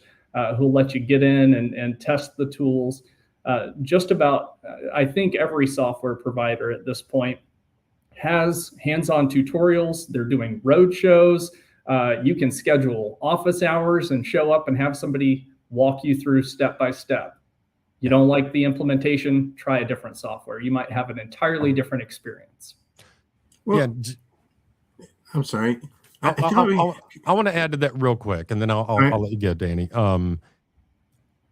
who'll let you get in and test the tools. Just about, I think every software provider at this point has hands-on tutorials. They're doing road shows. You can schedule office hours and show up and have somebody walk you through step by step. You don't like the implementation, try a different software. You might have an entirely different experience. Well, Yeah, I'm sorry. I want to add to that real quick, and then I'll let you go, Danny.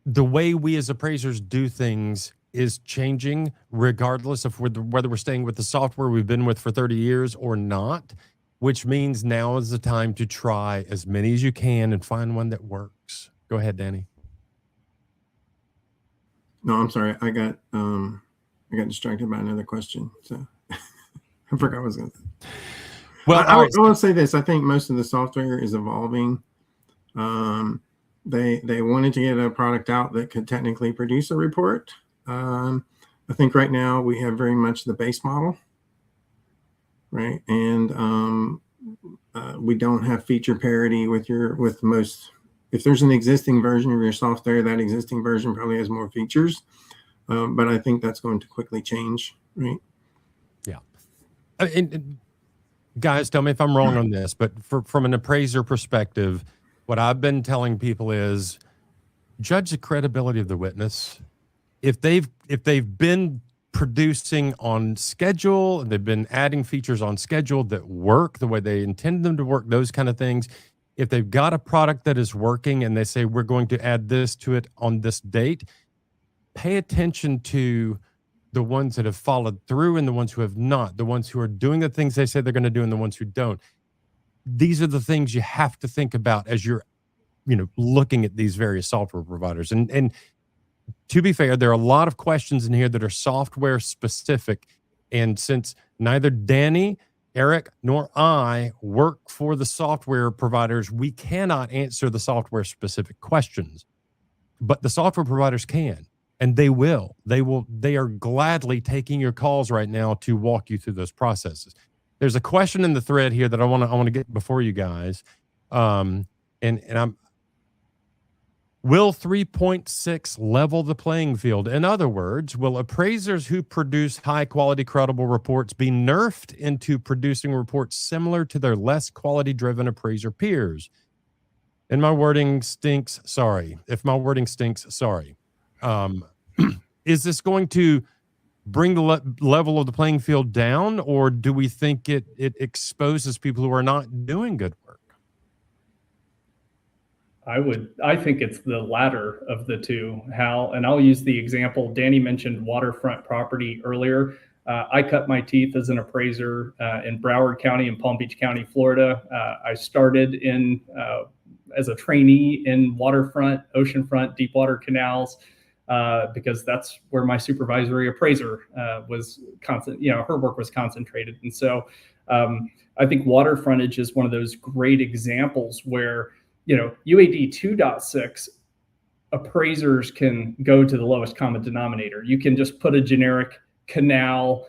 The way we as appraisers do things is changing regardless of whether we're staying with the software we've been with for 30 years or not, which means now is the time to try as many as you can and find one that works. Go ahead, Danny. No, I'm sorry. I got distracted by another question. So I forgot what I was going to say. Well, I will say this. I think most of the software is evolving. They wanted to get a product out that could technically produce a report. I think right now we have very much the base model, right? And we don't have feature parity with most. If there's an existing version of your software, that existing version probably has more features. But I think that's going to quickly change, right? Yeah. And guys, tell me if I'm wrong on this, but from an appraiser perspective, what I've been telling people is judge the credibility of the witness. If they've been producing on schedule and they've been adding features on schedule that work the way they intend them to work, those kind of things. If they've got a product that is working and they say, we're going to add this to it on this date, pay attention to the ones that have followed through and the ones who have not, the ones who are doing the things they say they're going to do and the ones who don't. These are the things you have to think about as you're, looking at these various software providers. And to be fair, there are a lot of questions in here that are software specific. And since neither Danny, Eric, nor I work for the software providers, we cannot answer the software specific questions, but the software providers can, and they will. They are gladly taking your calls right now to walk you through those processes. There's a question in the thread here that I want to get before you guys. And Will 3.6 level the playing field? In other words, will appraisers who produce high-quality, credible reports be nerfed into producing reports similar to their less quality-driven appraiser peers? And my wording stinks, sorry. If my wording stinks, sorry. Is this going to bring the level of the playing field down, or do we think it exposes people who are not doing good work? I think it's the latter of the two, Hal, and I'll use the example. Danny mentioned waterfront property earlier. I cut my teeth as an appraiser in Broward County and Palm Beach County, Florida. I started as a trainee in waterfront, oceanfront, deep water canals, because that's where my supervisory appraiser was constant. Her work was concentrated, and so I think water frontage is one of those great examples where UAD 2.6 appraisers can go to the lowest common denominator. You can just put a generic canal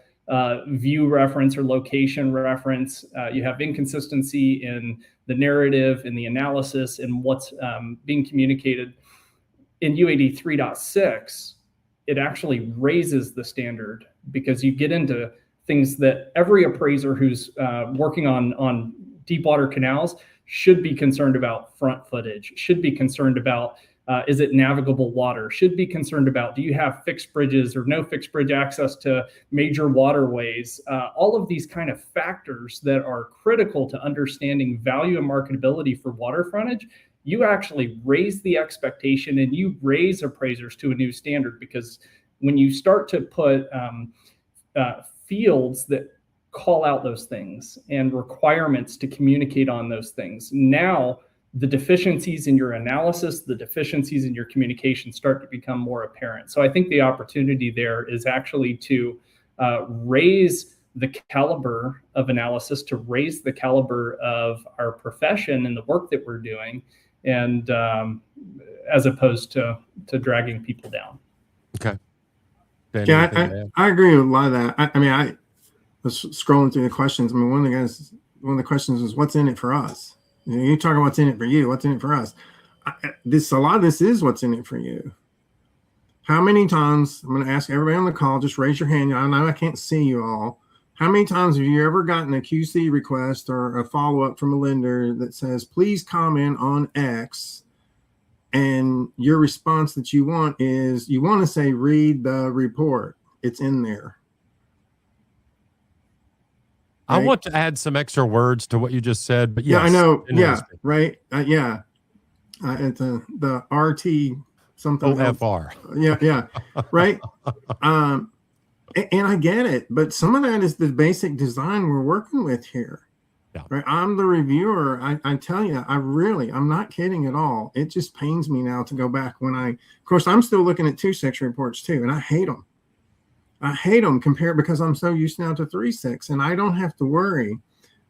view reference or location reference. You have inconsistency in the narrative, in the analysis, and what's being communicated. In UAD 3.6, it actually raises the standard because you get into things that every appraiser who's working on deep water canals should be concerned about. Front footage, should be concerned about is it navigable water, should be concerned about do you have fixed bridges or no fixed bridge access to major waterways. All of these kind of factors that are critical to understanding value and marketability for water frontage. You actually raise the expectation and you raise appraisers to a new standard, because when you start to put fields that call out those things and requirements to communicate on those things, now the deficiencies in your analysis, the deficiencies in your communication start to become more apparent. So I think the opportunity there is actually to raise the caliber of analysis, to raise the caliber of our profession and the work that we're doing, and as opposed to dragging people down. Okay. Yeah, I agree with a lot of that. I was scrolling through the questions. One of the questions was, "What's in it for us?" You talk about what's in it for you. What's in it for us? A lot of this is what's in it for you. How many times? I'm going to ask everybody on the call. Just raise your hand. I know I can't see you all. How many times have you ever gotten a QC request or a follow-up from a lender that says, "Please comment on X," and your response that you want is, you want to say, "Read the report. It's in there." Right? I want to add some extra words to what you just said, but yes, yeah, I know. Yeah, right. Yeah. It's the RT something. OFR. Yeah. Right. And I get it, but some of that is the basic design we're working with here. Yeah. Right. I'm the reviewer. I tell you, I'm not kidding at all. It just pains me now to go back of course, I'm still looking at 2.6 reports too, and I hate them. Compared because I'm so used now to 3.6, and I don't have to worry.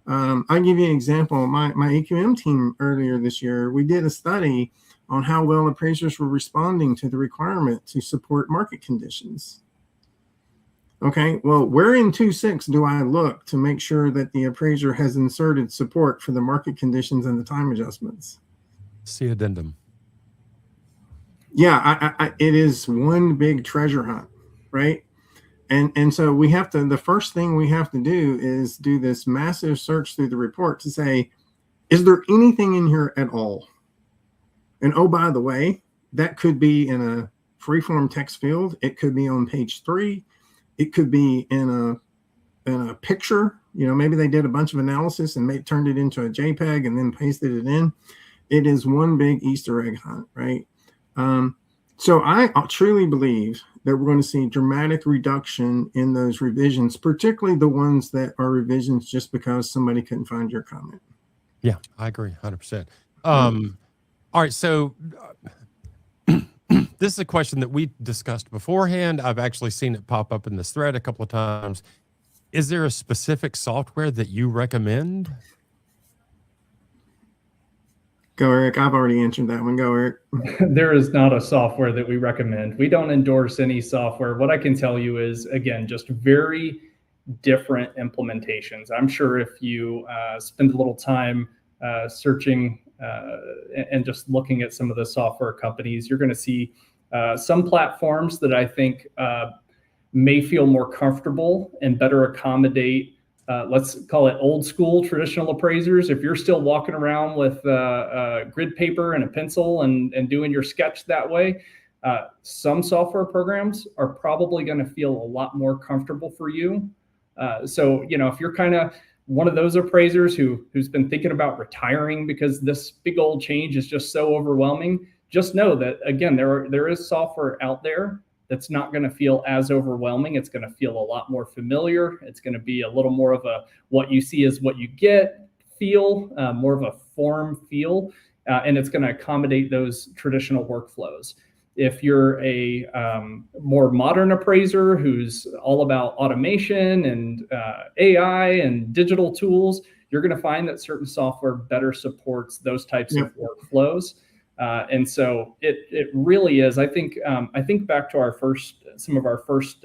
I'll give you an example. My AQM team earlier this year, we did a study on how well appraisers were responding to the requirement to support market conditions. Okay, well, where in 2.6 do I look to make sure that the appraiser has inserted support for the market conditions and the time adjustments? See addendum. Yeah, it is one big treasure hunt, right? And so the first thing we have to do is do this massive search through the report to say, is there anything in here at all? And oh, by the way, that could be in a freeform text field. It could be on page 3. It could be in a picture. Maybe they did a bunch of analysis and turned it into a JPEG and then pasted it in. It is one big Easter egg hunt, right? So I truly believe that we're going to see dramatic reduction in those revisions, particularly the ones that are revisions just because somebody couldn't find your comment. Yeah, I agree 100%. All right, so this is a question that we discussed beforehand. I've actually seen it pop up in this thread a couple of times. Is there a specific software that you recommend? Go, Eric. I've already answered that one. Go, Eric. There is not a software that we recommend. We don't endorse any software. What I can tell you is, again, just very different implementations. I'm sure if you spend a little time searching and just looking at some of the software companies, you're going to see some platforms that I think may feel more comfortable and better accommodate, let's call it old school traditional appraisers. If you're still walking around with grid paper and a pencil and doing your sketch that way, some software programs are probably going to feel a lot more comfortable for you. So, if you're kind of one of those appraisers who's been thinking about retiring because this big old change is just so overwhelming, just know that, again, there is software out there that's not going to feel as overwhelming. It's going to feel a lot more familiar. It's going to be a little more of a what you see is what you get feel, more of a form feel, and it's going to accommodate those traditional workflows. If you're a more modern appraiser who's all about automation and AI and digital tools, you're going to find that certain software better supports those types of workflows. And so it really is. I think back to some of our first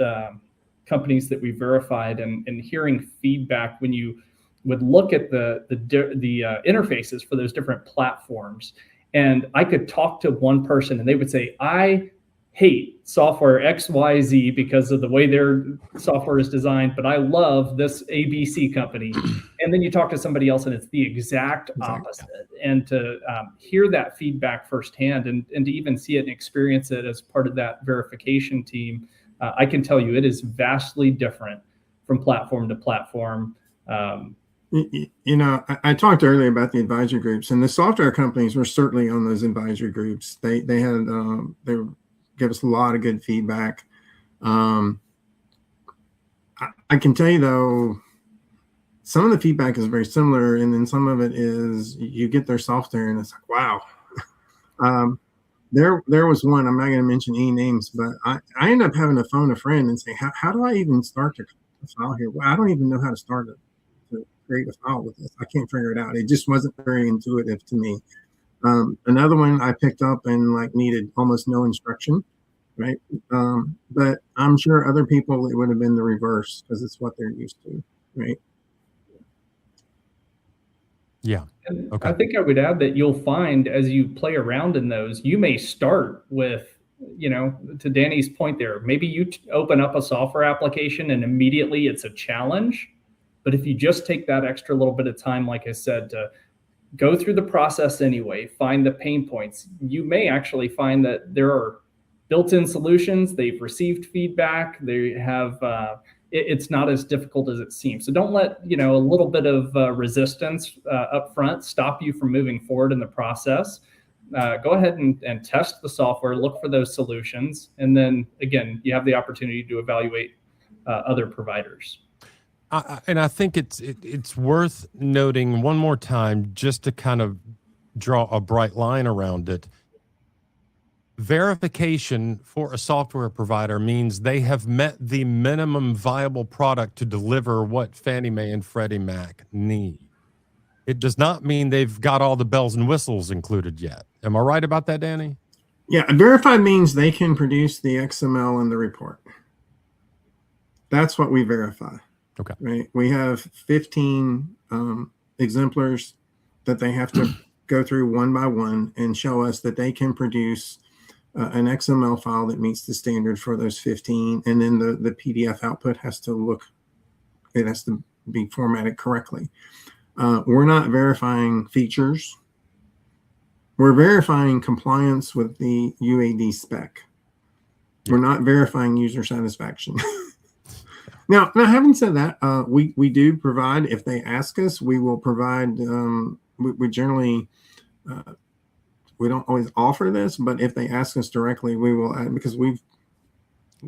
companies that we verified, and hearing feedback when you would look at the interfaces for those different platforms. And I could talk to one person and they would say, I hate software XYZ because of the way their software is designed, but I love this ABC company. And then you talk to somebody else and it's the exact opposite. And to hear that feedback firsthand and to even see it and experience it as part of that verification team, I can tell you it is vastly different from platform to platform. I talked earlier about the advisory groups, and the software companies were certainly on those advisory groups. They gave us a lot of good feedback. I can tell you though, some of the feedback is very similar, and then some of it is you get their software and it's like, wow. There was one, I'm not going to mention any names, but I ended up having to phone a friend and say, how do I even start the file here? Well, I don't even know how to start it. Create a file with this. I can't figure it out. It just wasn't very intuitive to me. Another one I picked up and needed almost no instruction, right? But I'm sure other people it would have been the reverse because it's what they're used to, right? Yeah. Okay. I think I would add that you'll find as you play around in those, you may start with, to Danny's point there, maybe you open up a software application and immediately it's a challenge. But if you just take that extra little bit of time, like I said, to go through the process anyway, find the pain points, you may actually find that there are built-in solutions. They've received feedback. They have, it's not as difficult as it seems. So don't let, a little bit of resistance up front stop you from moving forward in the process. Go ahead and test the software, look for those solutions. And then again, you have the opportunity to evaluate other providers. And I think it's worth noting one more time, just to kind of draw a bright line around it. Verification for a software provider means they have met the minimum viable product to deliver what Fannie Mae and Freddie Mac need. It does not mean they've got all the bells and whistles included yet. Am I right about that, Danny? Yeah, verified means they can produce the XML and the report. That's what we verify. Okay. Right. We have 15 exemplars that they have to go through one by one and show us that they can produce an XML file that meets the standard for those 15. And then the PDF output has to be formatted correctly. We're not verifying features. We're verifying compliance with the UAD spec. We're not verifying user satisfaction. Now, having said that, we do provide, if they ask us, we will provide, we generally, we don't always offer this, but if they ask us directly, we will, because we've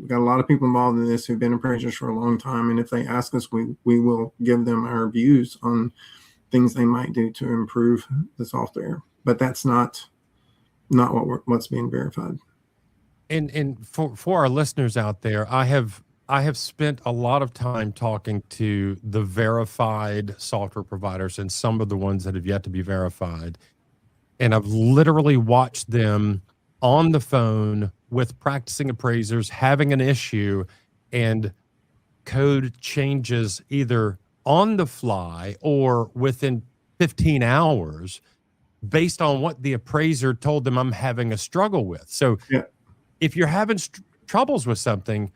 got a lot of people involved in this who've been appraisers for a long time. And if they ask us, we will give them our views on things they might do to improve the software. But that's not what's being verified. And for our listeners out there, I have spent a lot of time talking to the verified software providers and some of the ones that have yet to be verified. And I've literally watched them on the phone with practicing appraisers having an issue, and code changes either on the fly or within 15 hours based on what the appraiser told them I'm having a struggle with. So Yeah. if you're having troubles with something,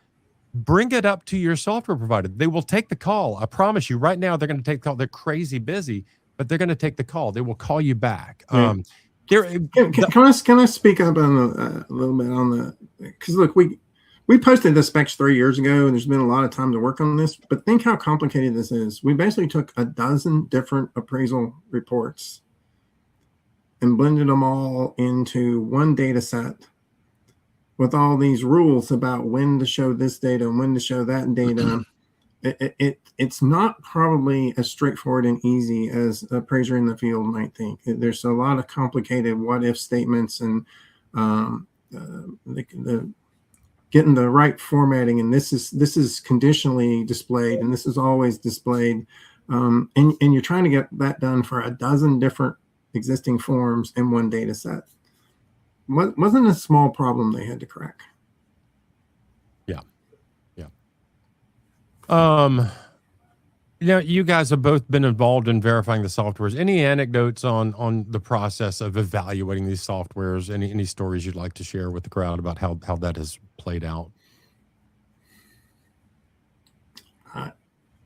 bring it up to your software provider. They will take the call. I promise you right now, they're going to take the call. They're crazy busy, but they're going to take the call. They will call you back. Yeah. Can I speak up on a little bit on the, because look, we posted the specs 3 years ago, and there's been a lot of time to work on this, but think how complicated this is. We basically took a dozen different appraisal reports and blended them all into one data set with all these rules about when to show this data and when to show that data. It's not probably as straightforward and easy as an appraiser in the field might think. There's a lot of complicated what if statements and the getting the right formatting, and this is conditionally displayed, and this is always displayed, and you're trying to get that done for a dozen different existing forms in one data set. Wasn't a small problem they had to crack. Yeah. You guys have both been involved in verifying the softwares. Any anecdotes on the process of evaluating these softwares? Any stories you'd like to share with the crowd about how that has played out?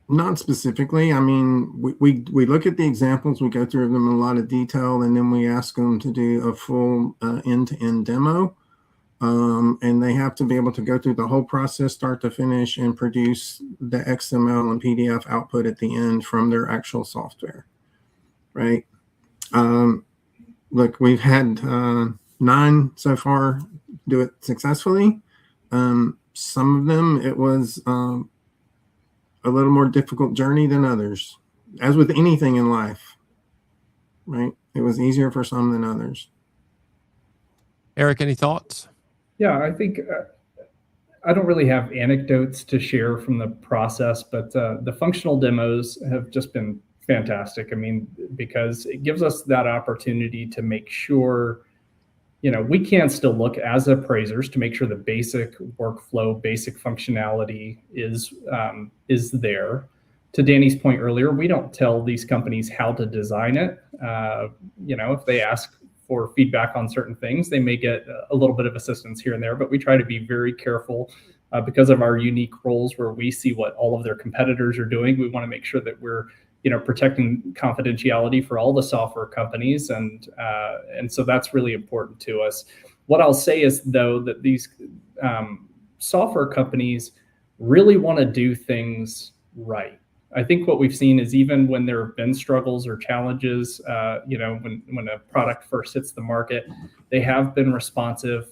Not specifically. I mean, we look at the examples, we go through them in a lot of detail, and then we ask them to do a full end-to-end demo. And they have to be able to go through the whole process, start to finish, and produce the XML and PDF output at the end from their actual software, right? Look, we've had 9 so far do it successfully. Some of them, it was a little more difficult journey than others, as with anything in life, right? It was easier for some than others. Eric, any thoughts? Yeah, I think I don't really have anecdotes to share from the process, but the functional demos have just been fantastic. I mean, because it gives us that opportunity to make sure, we can still look as appraisers to make sure the basic workflow, basic functionality is there. To Danny's point earlier, we don't tell these companies how to design it. If they ask for feedback on certain things, they may get a little bit of assistance here and there, but we try to be very careful because of our unique roles where we see what all of their competitors are doing. We want to make sure that we're protecting confidentiality for all the software companies. And so that's really important to us. What I'll say is, though, that these software companies really want to do things right. I think what we've seen is even when there have been struggles or challenges, when a product first hits the market, they have been responsive.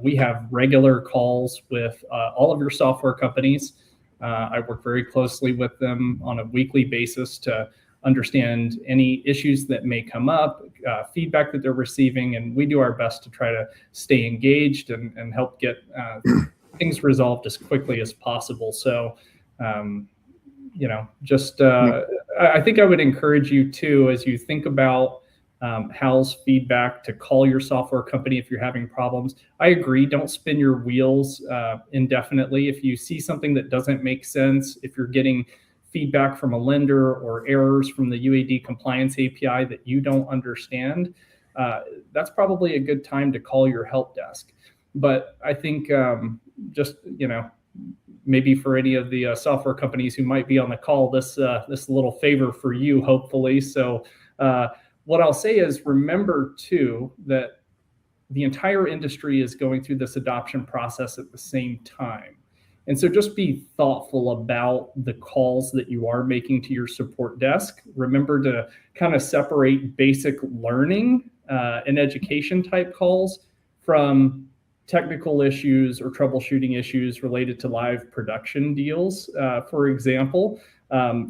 We have regular calls with all of your software companies. I work very closely with them on a weekly basis to understand any issues that may come up, feedback that they're receiving, and we do our best to try to stay engaged and help get things resolved as quickly as possible. So, I think I would encourage you too, as you think about Hal's feedback, to call your software company if you're having problems. I agree, don't spin your wheels indefinitely. If you see something that doesn't make sense, if you're getting feedback from a lender or errors from the UAD compliance API that you don't understand, that's probably a good time to call your help desk. But I think maybe for any of the software companies who might be on the call, this little favor for you, hopefully. So what I'll say is, remember too that the entire industry is going through this adoption process at the same time. And so just be thoughtful about the calls that you are making to your support desk. Remember to kind of separate basic learning and education type calls from technical issues or troubleshooting issues related to live production deals. For example,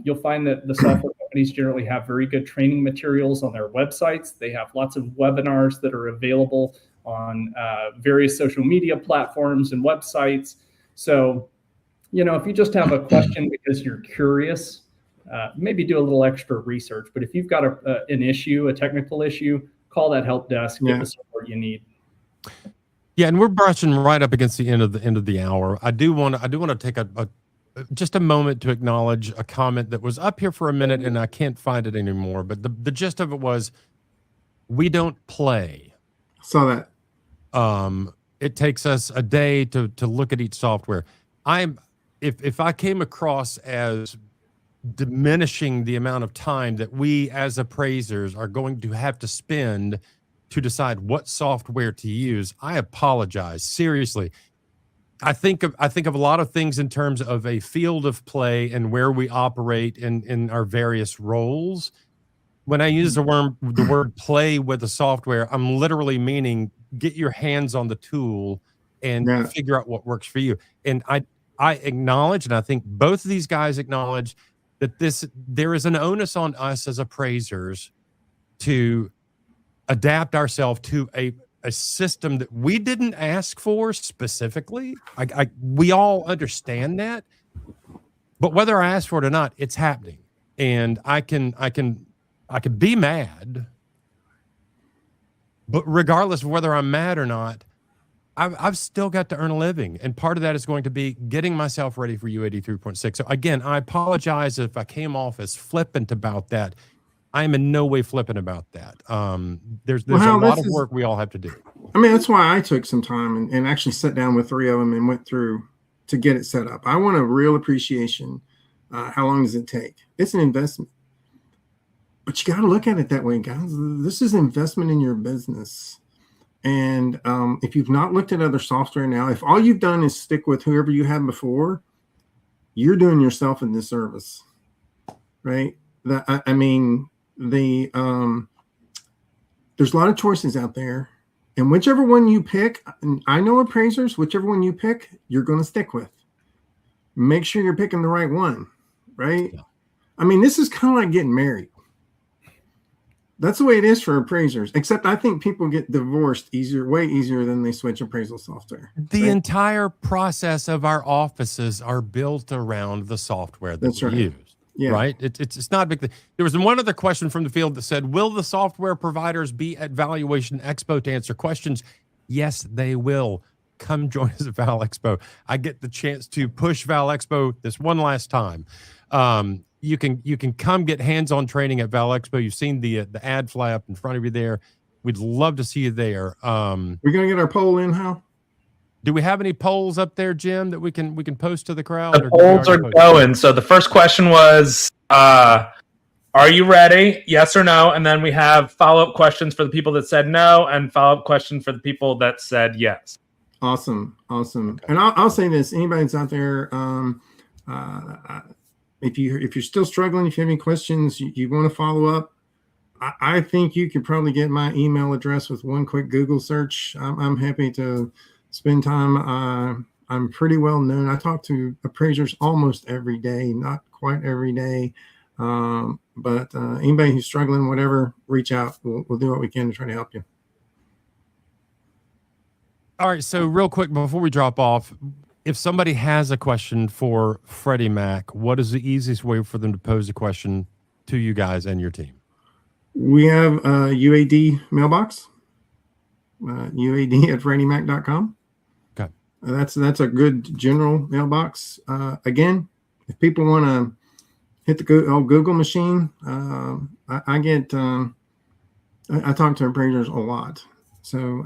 you'll find that the software companies generally have very good training materials on their websites. They have lots of webinars that are available on various social media platforms and websites. So, if you just have a question because you're curious, maybe do a little extra research. But if you've got an issue, a technical issue, call that help desk, get the support you need. Yeah, and we're brushing right up against the end of the hour. I do want to take just a moment to acknowledge a comment that was up here for a minute, and I can't find it anymore. But the gist of it was, we don't play. Saw that. It takes us a day to look at each software. If I came across as diminishing the amount of time that we as appraisers are going to have to spend to decide what software to use, I apologize. Seriously. I think of a lot of things in terms of a field of play and where we operate in our various roles. When I use the word play with the software, I'm literally meaning get your hands on the tool and figure out what works for you. And I acknowledge, and I think both of these guys acknowledge, that there is an onus on us as appraisers to adapt ourselves to a system that we didn't ask for specifically. We all understand that, but whether I ask for it or not, it's happening. And I can be mad, but regardless of whether I'm mad or not, I've still got to earn a living. And part of that is going to be getting myself ready for UAD 3.6. So again, I apologize if I came off as flippant about that. I am in no way flippant about that. There's a lot of work we all have to do. I mean, that's why I took some time and actually sat down with 3 of them and went through to get it set up. I want a real appreciation. How long does it take? It's an investment. But you got to look at it that way, guys. This is investment in your business. And if you've not looked at other software now, if all you've done is stick with whoever you had before, you're doing yourself a disservice, right? There's a lot of choices out there, and whichever one you pick, and I know appraisers, whichever one you pick, you're going to stick with. Make sure you're picking the right one, right? Yeah. I mean, this is kind of like getting married. That's the way it is for appraisers, except I think people get divorced way easier than they switch appraisal software. The entire process of our offices are built around the software that we use. Yeah. Right. It's not a big thing. There was one other question from the field that said, will the software providers be at Valuation Expo to answer questions? Yes, they will. Come join us at Val Expo. I get the chance to push Val Expo this one last time. You can come get hands-on training at Val Expo. You've seen the ad flap in front of you there. We'd love to see you there. We're gonna get our poll in, Hal. Do we have any polls up there, Jim, that we can post to the crowd? The polls are going. So the first question was, are you ready? Yes or no? And then we have follow-up questions for the people that said no, and follow-up question for the people that said yes. Awesome. Okay. And I'll say this: anybody that's out there, if you're still struggling, if you have any questions, you want to follow up, I think you could probably get my email address with one quick Google search. I'm happy to spend time. I'm pretty well known. I talk to appraisers almost every day, not quite every day. But anybody who's struggling, whatever, reach out. We'll do what we can to try to help you. All right. So real quick, before we drop off, if somebody has a question for Freddie Mac, what is the easiest way for them to pose a question to you guys and your team? We have a UAD mailbox, UAD@FreddieMac.com. Okay. That's a good general mailbox. Again, if people want to hit the old Google machine, I talk to appraisers a lot. So,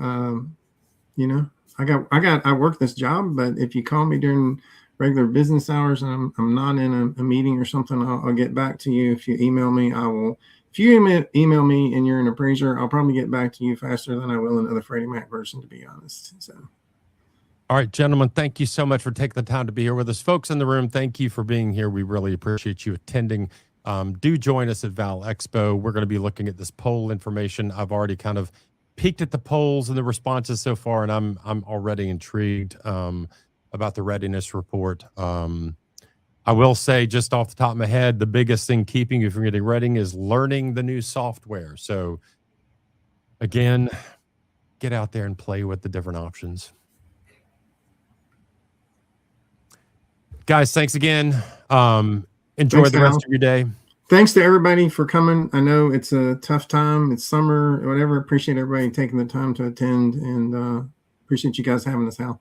I work this job, but if you call me during regular business hours and I'm not in a meeting or something, I'll get back to you. If you email me, I will. If you email me and you're an appraiser, I'll probably get back to you faster than I will another Freddie Mac person, to be honest. So. All right, gentlemen, thank you so much for taking the time to be here with us. Folks in the room, thank you for being here. We really appreciate you attending. Do join us at Val Expo. We're going to be looking at this poll information. I've already kind of peeked at the polls and the responses so far, and I'm already intrigued about the readiness report. I will say, just off the top of my head, the biggest thing keeping you from getting ready is learning the new software. So again, get out there and play with the different options. Guys, thanks again. Enjoy the rest of your day. Thanks to everybody for coming. I know it's a tough time. It's summer, whatever. Appreciate everybody taking the time to attend, and appreciate you guys having us, Hal.